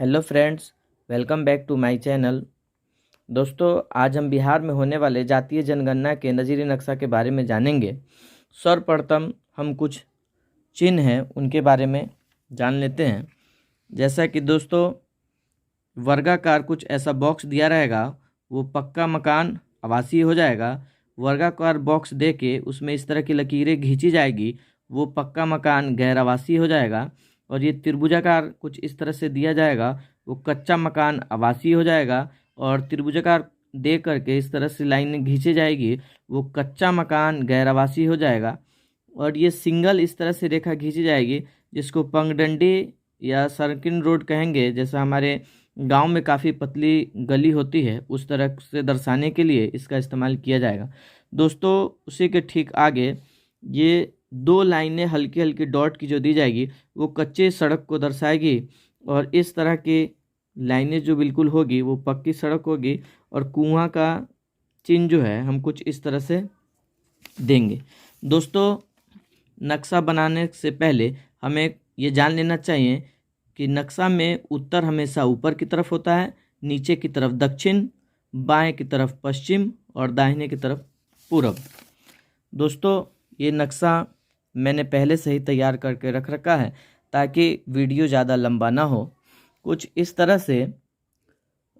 Hello friends, welcome back to my channel. दोस्तों, आज हम बिहार में होने वाले जातीय जनगणना के नज़ीरी नक्शा के बारे में जानेंगे। सर्वप्रथम हम कुछ चिन्ह हैं उनके बारे में जान लेते हैं। जैसा कि दोस्तों, वर्गाकार कुछ ऐसा बॉक्स दिया रहेगा, वो पक्का मकान आवासीय हो जाएगा। वर्गाकार बॉक्स दे के उसमें इस तरह की लकीरें खींची जाएगी, वो पक्का मकान गैर आवासीय हो जाएगा। और ये त्रिभुजाकार कुछ इस तरह से दिया जाएगा, वो कच्चा मकान आवासीय हो जाएगा। और त्रिभुजाकार दे करके इस तरह से लाइन खींची जाएगी, वो कच्चा मकान गैर आवासीय हो जाएगा। और ये सिंगल इस तरह से रेखा खींची जाएगी, जिसको पगडंडी या सर्किल रोड कहेंगे। जैसा हमारे गांव में काफ़ी पतली गली होती है, उस तरह से दर्शाने के लिए इसका इस्तेमाल किया जाएगा। दोस्तों, उसी के ठीक आगे ये दो लाइनें हल्की हल्की डॉट की जो दी जाएगी, वो कच्चे सड़क को दर्शाएगी। और इस तरह की लाइनें जो बिल्कुल होगी, वो पक्की सड़क होगी। और कुआं का चिन्ह जो है हम कुछ इस तरह से देंगे। दोस्तों, नक्शा बनाने से पहले हमें ये जान लेना चाहिए कि नक्शा में उत्तर हमेशा ऊपर की तरफ होता है, नीचे की तरफ दक्षिण, बाएं की तरफ पश्चिम और दाहिने की तरफ पूरब। दोस्तों, ये नक्शा मैंने पहले से ही तैयार करके रख रखा है ताकि वीडियो ज़्यादा लंबा ना हो। कुछ इस तरह से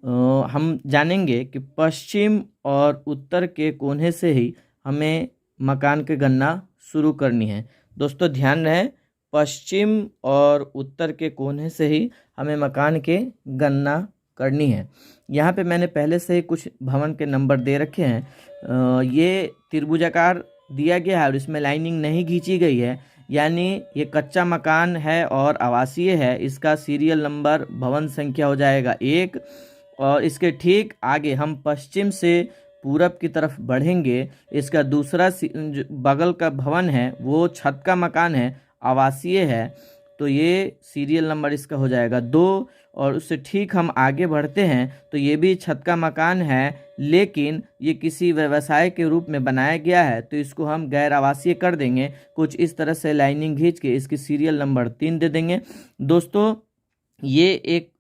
हम जानेंगे कि पश्चिम और उत्तर के कोने से ही हमें मकान की गणना शुरू करनी है। दोस्तों, ध्यान रहे, पश्चिम और उत्तर के कोने से ही हमें मकान के गणना करनी है। यहाँ पे मैंने पहले से ही कुछ भवन के नंबर दे रखे हैं। ये त्रिभुजाकार दिया गया है और इसमें लाइनिंग नहीं खींची गई है, यानी ये कच्चा मकान है और आवासीय है। इसका सीरियल नंबर भवन संख्या हो जाएगा 1। और इसके ठीक आगे हम पश्चिम से पूरब की तरफ बढ़ेंगे। इसका दूसरा बगल का भवन है, वो छत का मकान है, आवासीय है, तो ये सीरियल नंबर इसका हो जाएगा 2। और उससे ठीक हम आगे बढ़ते हैं तो ये भी छत का मकान है, लेकिन ये किसी व्यवसाय के रूप में बनाया गया है, तो इसको हम गैर आवासीय कर देंगे। कुछ इस तरह से लाइनिंग खींच के इसकी सीरियल नंबर 3 दे देंगे। दोस्तों, ये एक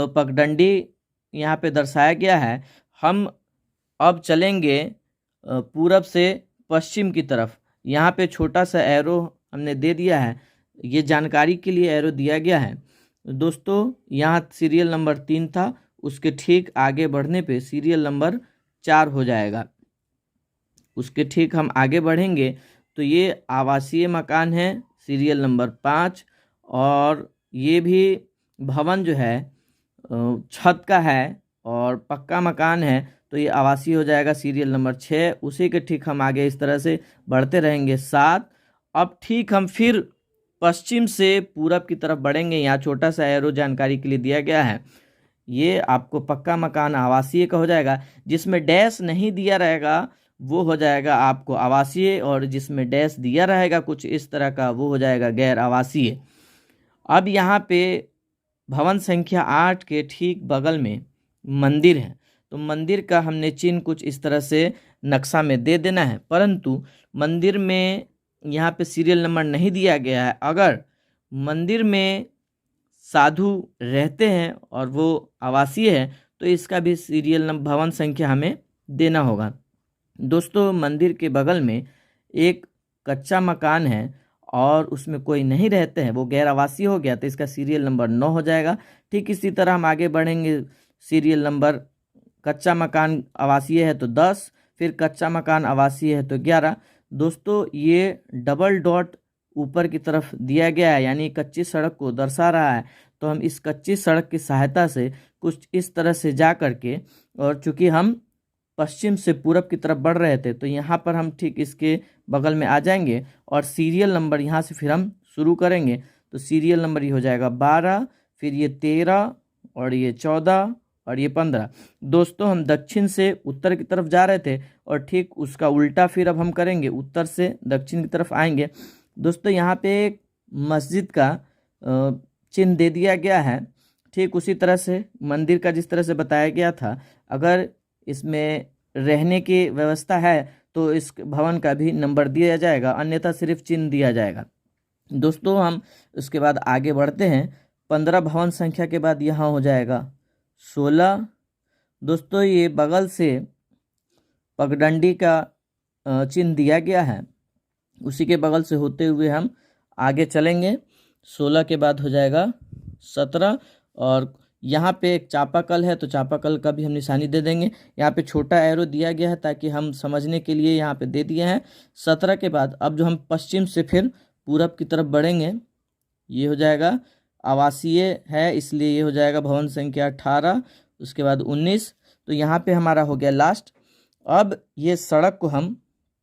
पगडंडी यहाँ पे दर्शाया गया है। हम अब चलेंगे पूरब से पश्चिम की तरफ। यहाँ पे छोटा सा एरो हमने दे दिया है, ये जानकारी के लिए एरो दिया गया है। दोस्तों, यहाँ सीरियल नंबर 3 था, उसके ठीक आगे बढ़ने पे सीरियल नंबर 4 हो जाएगा। उसके ठीक हम आगे बढ़ेंगे तो ये आवासीय मकान है, सीरियल नंबर 5। और ये भी भवन जो है छत का है और पक्का मकान है, तो ये आवासीय हो जाएगा, सीरियल नंबर 6। उसी के ठीक हम आगे इस तरह से बढ़ते रहेंगे 7। अब ठीक हम फिर पश्चिम से पूरब की तरफ बढ़ेंगे। यहाँ छोटा सा एरो जानकारी के लिए दिया गया है, ये आपको पक्का मकान आवासीय का हो जाएगा। जिसमें डैश नहीं दिया रहेगा वो हो जाएगा आपको आवासीय, और जिसमें डैश दिया रहेगा कुछ इस तरह का, वो हो जाएगा गैर आवासीय। अब यहाँ पे भवन संख्या 8 के ठीक बगल में मंदिर है, तो मंदिर का हमने चिन्ह कुछ इस तरह से नक्शा में दे देना है। परंतु मंदिर में यहाँ पे सीरियल नंबर नहीं दिया गया है। अगर मंदिर में साधु रहते हैं और वो आवासीय है, तो इसका भी सीरियल नंबर भवन संख्या हमें देना होगा। दोस्तों, मंदिर के बगल में एक कच्चा मकान है और उसमें कोई नहीं रहते हैं, वो गैर आवासीय हो गया, तो इसका सीरियल नंबर 9 हो जाएगा। ठीक इसी तरह हम आगे बढ़ेंगे। सीरियल नंबर, कच्चा मकान आवासीय है तो 10, फिर कच्चा मकान आवासीय है तो 11। दोस्तों, ये डबल डॉट ऊपर की तरफ दिया गया है, यानी कच्ची सड़क को दर्शा रहा है। तो हम इस कच्ची सड़क की सहायता से कुछ इस तरह से जा करके, और चूंकि हम पश्चिम से पूरब की तरफ बढ़ रहे थे, तो यहाँ पर हम ठीक इसके बगल में आ जाएंगे और सीरियल नंबर यहाँ से फिर हम शुरू करेंगे। तो सीरियल नंबर ये हो जाएगा 12, फिर ये 13 और ये 14 और ये 15। दोस्तों, हम दक्षिण से उत्तर की तरफ जा रहे थे और ठीक उसका उल्टा फिर अब हम करेंगे, उत्तर से दक्षिण की तरफ आएंगे। दोस्तों, यहाँ पे एक मस्जिद का चिन्ह दे दिया गया है। ठीक उसी तरह से मंदिर का जिस तरह से बताया गया था, अगर इसमें रहने की व्यवस्था है तो इस भवन का भी नंबर दिया जाएगा, अन्यथा सिर्फ चिन्ह दिया जाएगा। दोस्तों, हम उसके बाद आगे बढ़ते हैं 15 भवन संख्या के बाद यहाँ हो जाएगा 16। दोस्तों ये बगल से पगडंडी का चिन्ह दिया गया है, उसी के बगल से होते हुए हम आगे चलेंगे। 16 के बाद हो जाएगा 17 और यहाँ पे एक चापाकल है तो चापाकल का भी हम निशानी दे देंगे। यहाँ पे छोटा एरो दिया गया है ताकि हम समझने के लिए यहाँ पे दे दिए हैं। 17 के बाद अब जो हम पश्चिम से फिर पूरब की तरफ बढ़ेंगे, ये हो जाएगा आवासीय है इसलिए ये हो जाएगा भवन संख्या 18, उसके बाद 19। तो यहाँ पे हमारा हो गया लास्ट। अब ये सड़क को हम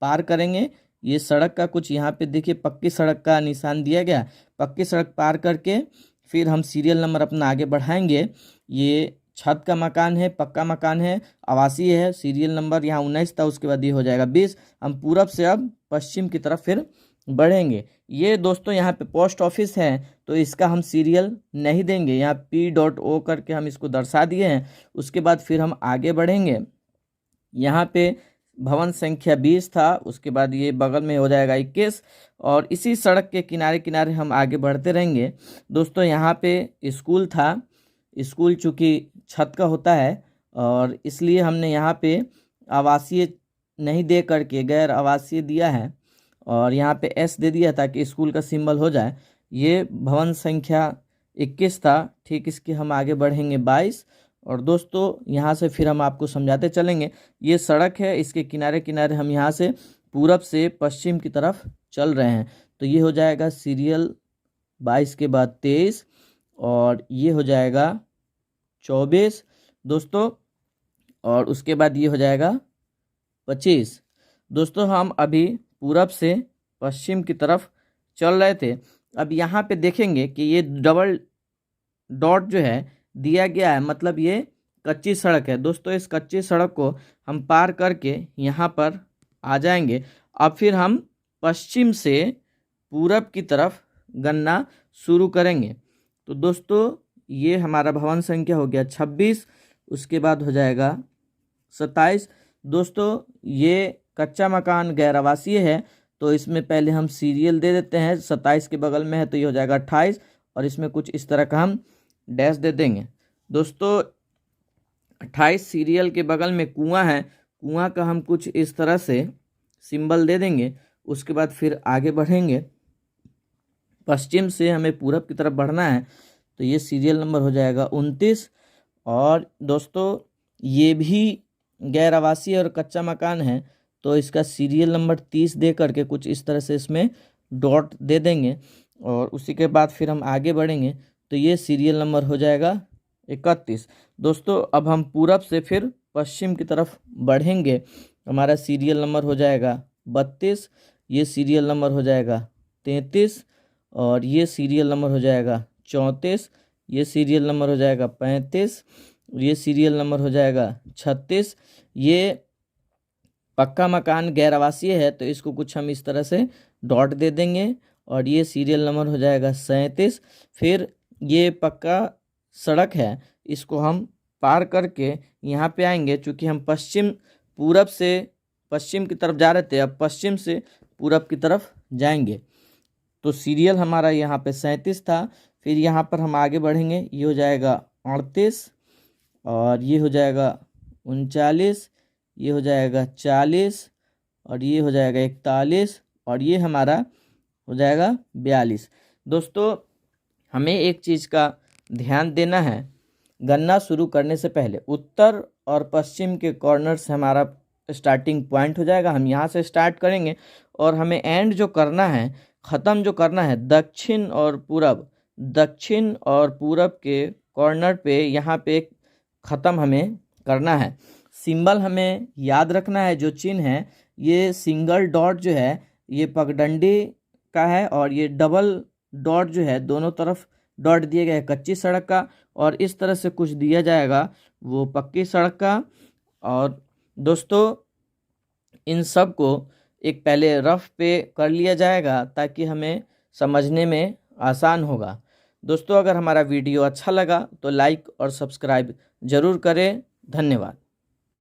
पार करेंगे। ये सड़क का कुछ यहाँ पे देखिए पक्की सड़क का निशान दिया गया। पक्की सड़क पार करके फिर हम सीरियल नंबर अपना आगे बढ़ाएंगे। ये छत का मकान है, पक्का मकान है, आवासीय है। सीरियल नंबर यहाँ 19 था, उसके बाद ये हो जाएगा 20। हम पूरब से अब पश्चिम की तरफ फिर बढ़ेंगे। ये दोस्तों यहाँ पे पोस्ट ऑफिस है तो इसका हम सीरियल नहीं देंगे, यहाँ P.O करके हम इसको दर्शा दिए हैं। उसके बाद फिर हम आगे बढ़ेंगे। यहाँ पे भवन संख्या 20 था, उसके बाद ये बगल में हो जाएगा 21 और इसी सड़क के किनारे किनारे हम आगे बढ़ते रहेंगे। दोस्तों यहाँ पे स्कूल था, स्कूल चूँकि छत का होता है और इसलिए हमने यहाँ पे आवासीय नहीं दे करके गैर आवासीय दिया है और यहाँ पे S दे दिया ताकि स्कूल का सिंबल हो जाए। ये भवन संख्या 21 था, ठीक इसके हम आगे बढ़ेंगे 22 और दोस्तों यहाँ से फिर हम आपको समझाते चलेंगे। ये सड़क है, इसके किनारे किनारे हम यहाँ से पूरब से पश्चिम की तरफ चल रहे हैं। तो ये हो जाएगा सीरियल 22 के बाद 23 और ये हो जाएगा 24 दोस्तों और उसके बाद ये हो जाएगा 25। दोस्तों हम अभी पूरब से पश्चिम की तरफ चल रहे थे। अब यहाँ पे देखेंगे कि ये डबल डॉट जो है दिया गया है, मतलब ये कच्ची सड़क है। दोस्तों इस कच्ची सड़क को हम पार करके यहाँ पर आ जाएंगे। अब फिर हम पश्चिम से पूरब की तरफ गणना शुरू करेंगे। तो दोस्तों ये हमारा भवन संख्या हो गया 26, उसके बाद हो जाएगा 27। दोस्तों ये कच्चा मकान गैर आवासीय है तो इसमें पहले हम सीरियल दे देते हैं। 27 के बगल में है तो ये हो जाएगा 28 और इसमें कुछ इस तरह का हम डैश दे देंगे। दोस्तों 28 सीरियल के बगल में कुआं है, कुआं का हम कुछ इस तरह से सिंबल दे देंगे। उसके बाद फिर आगे बढ़ेंगे। पश्चिम से हमें पूरब की तरफ बढ़ना है तो ये सीरियल नंबर हो जाएगा 29 और दोस्तों ये भी गैर आवासीय और कच्चा मकान है तो इसका सीरियल नंबर 30 दे करके कुछ इस तरह से इसमें डॉट दे देंगे और उसी के बाद फिर हम आगे बढ़ेंगे तो ये सीरियल नंबर हो जाएगा 31। दोस्तों अब हम पूरब से फिर पश्चिम की तरफ बढ़ेंगे। हमारा सीरियल नंबर हो जाएगा 32, ये सीरियल नंबर हो जाएगा 33 और ये सीरियल नंबर हो जाएगा 34, ये सीरियल नंबर हो जाएगा 35, ये सीरियल नंबर हो जाएगा 36। ये पक्का मकान गैर आवासीय है तो इसको कुछ हम इस तरह से डॉट दे देंगे और ये सीरियल नंबर हो जाएगा 37। फिर ये पक्का सड़क है, इसको हम पार करके यहाँ पे आएंगे। चूँकि हम पूरब से पश्चिम की तरफ जा रहे थे, अब पश्चिम से पूरब की तरफ जाएंगे। तो सीरियल हमारा यहाँ पे 37 था। फिर यहाँ पर हम आगे बढ़ेंगे, ये हो जाएगा 38 और ये हो जाएगा 39, ये हो जाएगा 40 और ये हो जाएगा 41 और ये हमारा हो जाएगा 42। दोस्तों हमें एक चीज़ का ध्यान देना है, गणना शुरू करने से पहले उत्तर और पश्चिम के कॉर्नर से हमारा स्टार्टिंग पॉइंट हो जाएगा। हम यहाँ से स्टार्ट करेंगे और हमें एंड जो करना है, ख़त्म जो करना है दक्षिण और पूरब के कॉर्नर पे, यहाँ पे ख़त्म हमें करना है। सिंबल हमें याद रखना है, जो चिन्ह है ये सिंगल डॉट जो है ये पगडंडी का है और ये डबल डॉट जो है दोनों तरफ डॉट दिए गए कच्ची सड़क का और इस तरह से कुछ दिया जाएगा वो पक्की सड़क का। और दोस्तों इन सब को एक पहले रफ पे कर लिया जाएगा ताकि हमें समझने में आसान होगा। दोस्तों अगर हमारा वीडियो अच्छा लगा तो लाइक और सब्सक्राइब ज़रूर करें। धन्यवाद।